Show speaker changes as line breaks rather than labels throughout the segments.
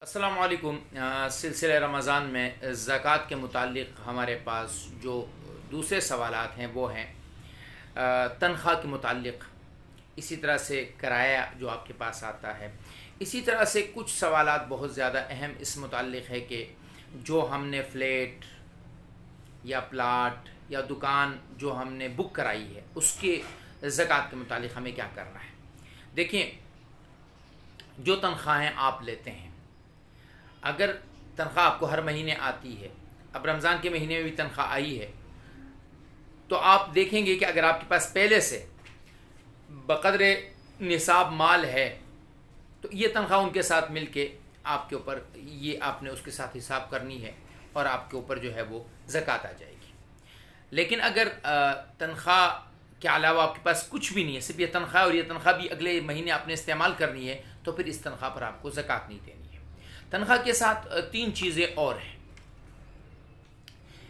السلام علیکم۔ سلسلہ رمضان میں زکوٰۃ کے متعلق ہمارے پاس جو دوسرے سوالات ہیں وہ ہیں تنخواہ کے متعلق، اسی طرح سے کرایہ جو آپ کے پاس آتا ہے، اسی طرح سے کچھ سوالات بہت زیادہ اہم اس متعلق ہے کہ جو ہم نے فلیٹ یا پلاٹ یا دکان جو ہم نے بک کرائی ہے اس کے زکوٰۃ کے متعلق ہمیں کیا کرنا ہے۔ دیکھیں، جو تنخواہیں آپ لیتے ہیں، اگر تنخواہ آپ کو ہر مہینے آتی ہے، اب رمضان کے مہینے میں بھی تنخواہ آئی ہے، تو آپ دیکھیں گے کہ اگر آپ کے پاس پہلے سے بقدر نصاب مال ہے تو یہ تنخواہ ان کے ساتھ مل کے آپ کے اوپر یہ آپ نے اس کے ساتھ حساب کرنی ہے اور آپ کے اوپر جو ہے وہ زکوٰۃ آ جائے گی۔ لیکن اگر تنخواہ کے علاوہ آپ کے پاس کچھ بھی نہیں ہے، صرف یہ تنخواہ اور یہ تنخواہ بھی اگلے مہینے آپ نے استعمال کرنی ہے، تو پھر اس تنخواہ پر آپ کو زکوٰۃ نہیں دینی ہے۔ تنخواہ کے ساتھ تین چیزیں اور ہیں۔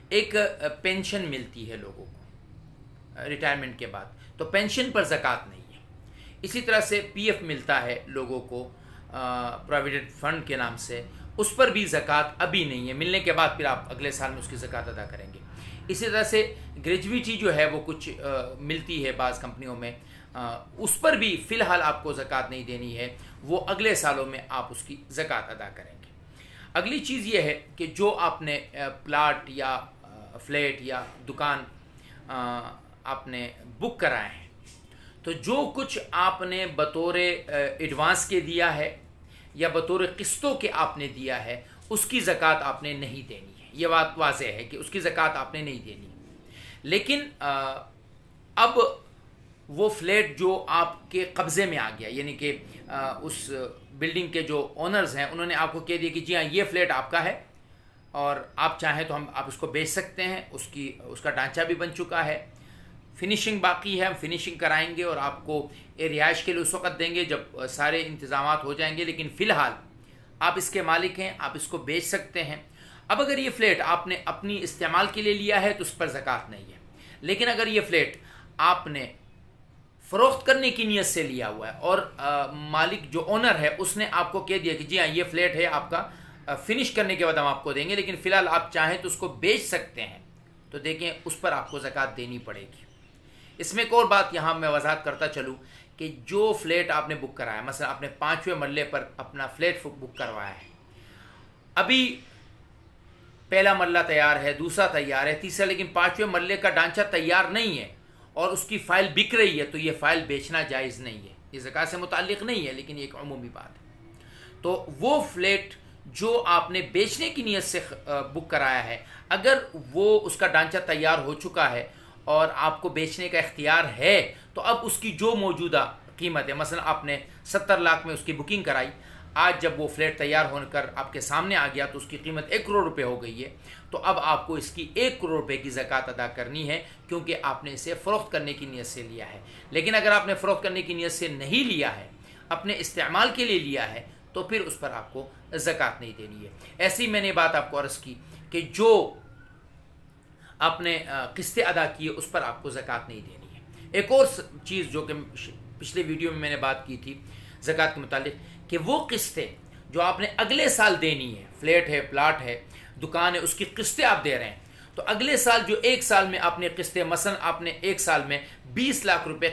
ایک پینشن ملتی ہے لوگوں کو ریٹائرمنٹ کے بعد، تو پینشن پر زکوٰۃ نہیں ہے۔ اسی طرح سے پی ایف ملتا ہے لوگوں کو پروویڈنٹ فنڈ کے نام سے، اس پر بھی زکوٰۃ ابھی نہیں ہے، ملنے کے بعد پھر آپ اگلے سال میں اس کی زکوٰۃ ادا کریں گے۔ اسی طرح سے گریجویٹی جو ہے وہ کچھ ملتی ہے بعض کمپنیوں میں، اس پر بھی فی الحال آپ کو زکوٰۃ نہیں دینی ہے، وہ اگلے سالوں میں آپ اس کی زکوٰۃ ادا کریں گے۔ اگلی چیز یہ ہے کہ جو آپ نے پلاٹ یا فلیٹ یا دکان آپ نے بک کرائے ہیں، تو جو کچھ آپ نے بطور ایڈوانس کے دیا ہے یا بطور قسطوں کے آپ نے دیا ہے، اس کی زکوٰۃ آپ نے نہیں دینی ہے۔ یہ بات واضح ہے کہ اس کی زکوٰۃ آپ نے نہیں دینی۔ لیکن اب وہ فلیٹ جو آپ کے قبضے میں آ گیا، یعنی کہ اس بلڈنگ کے جو اونرز ہیں انہوں نے آپ کو کہہ دیا کہ جی ہاں یہ فلیٹ آپ کا ہے اور آپ چاہیں تو آپ اس کو بیچ سکتے ہیں، اس کا ڈھانچہ بھی بن چکا ہے، فنیشنگ باقی ہے، ہم فنیشنگ کرائیں گے اور آپ کو رہائش کے لیے اس وقت دیں گے جب سارے انتظامات ہو جائیں گے، لیکن فی الحال آپ اس کے مالک ہیں، آپ اس کو بیچ سکتے ہیں۔ اب اگر یہ فلیٹ آپ نے اپنی استعمال کے لیے لیا ہے تو اس پر زکوٰۃ نہیں ہے، لیکن اگر یہ فلیٹ آپ نے فروخت کرنے کی نیت سے لیا ہوا ہے اور مالک جو اونر ہے اس نے آپ کو کہہ دیا کہ جی ہاں یہ فلیٹ ہے آپ کا، فنش کرنے کے بعد ہم آپ کو دیں گے، لیکن فی الحال آپ چاہیں تو اس کو بیچ سکتے ہیں، تو دیکھیں اس پر آپ کو زکوٰۃ دینی پڑے گی۔ اس میں ایک اور بات یہاں میں وضاحت کرتا چلوں کہ جو فلیٹ آپ نے بک کرایا، مثلا آپ نے 5ویں مرلے پر اپنا فلیٹ بک کروایا ہے، ابھی پہلا مرلہ تیار ہے، دوسرا تیار ہے، تیسرا، لیکن 5ویں مرلے کا ڈھانچہ تیار نہیں ہے اور اس کی فائل بک رہی ہے، تو یہ فائل بیچنا جائز نہیں ہے۔ یہ زکوٰۃ سے متعلق نہیں ہے، لیکن یہ ایک عمومی بات ہے۔ تو وہ فلیٹ جو آپ نے بیچنے کی نیت سے بک کرایا ہے، اگر وہ اس کا ڈھانچہ تیار ہو چکا ہے اور آپ کو بیچنے کا اختیار ہے، تو اب اس کی جو موجودہ قیمت ہے، مثلا آپ نے 70 لاکھ میں اس کی بکنگ کرائی، آج جب وہ فلیٹ تیار ہو کر آپ کے سامنے آ گیا تو اس کی قیمت 1 کروڑ روپے ہو گئی ہے، تو اب آپ کو اس کی 1 کروڑ روپے کی زکوٰۃ ادا کرنی ہے، کیونکہ آپ نے اسے فروخت کرنے کی نیت سے لیا ہے۔ لیکن اگر آپ نے فروخت کرنے کی نیت سے نہیں لیا ہے، اپنے استعمال کے لیے لیا ہے، تو پھر اس پر آپ کو زکوٰۃ نہیں دینی ہے۔ ایسی میں نے بات آپ کو عرض کی کہ جو آپ نے قسطیں ادا کی ہے اس پر آپ کو زکوٰۃ نہیں دینی ہے۔ ایک اور چیز جو کہ پچھلے ویڈیو میں نے بات کی تھی زکوٰۃ کے متعلق، کہ وہ قسطیں جو آپ نے اگلے سال دینی ہے، فلیٹ ہے، پلاٹ ہے، دکان ہے، اس کی قسطیں آپ دے رہے ہیں، تو اگلے سال جو 1 سال میں آپ نے قسطیں، مثلا آپ نے 1 سال میں 20 لاکھ روپے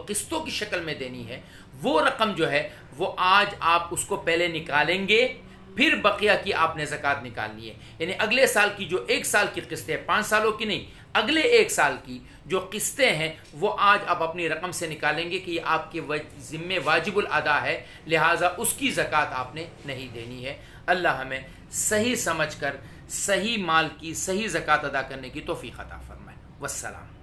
قسطوں کی شکل میں دینی ہے، وہ رقم جو ہے وہ آج آپ اس کو پہلے نکالیں گے، پھر بقیہ کی آپ نے زکوٰۃ نکالنی ہے۔ یعنی اگلے سال کی جو 1 سال کی قسطیں، 5 سالوں کی نہیں، اگلے 1 سال کی جو قسطیں ہیں وہ آج آپ اپنی رقم سے نکالیں گے کہ یہ آپ کے ذمے واجب الادا ہے، لہٰذا اس کی زکوٰۃ آپ نے نہیں دینی ہے۔ اللہ ہمیں صحیح سمجھ کر صحیح مال کی صحیح زکوٰۃ ادا کرنے کی توفیق عطا فرمائے۔ والسلام۔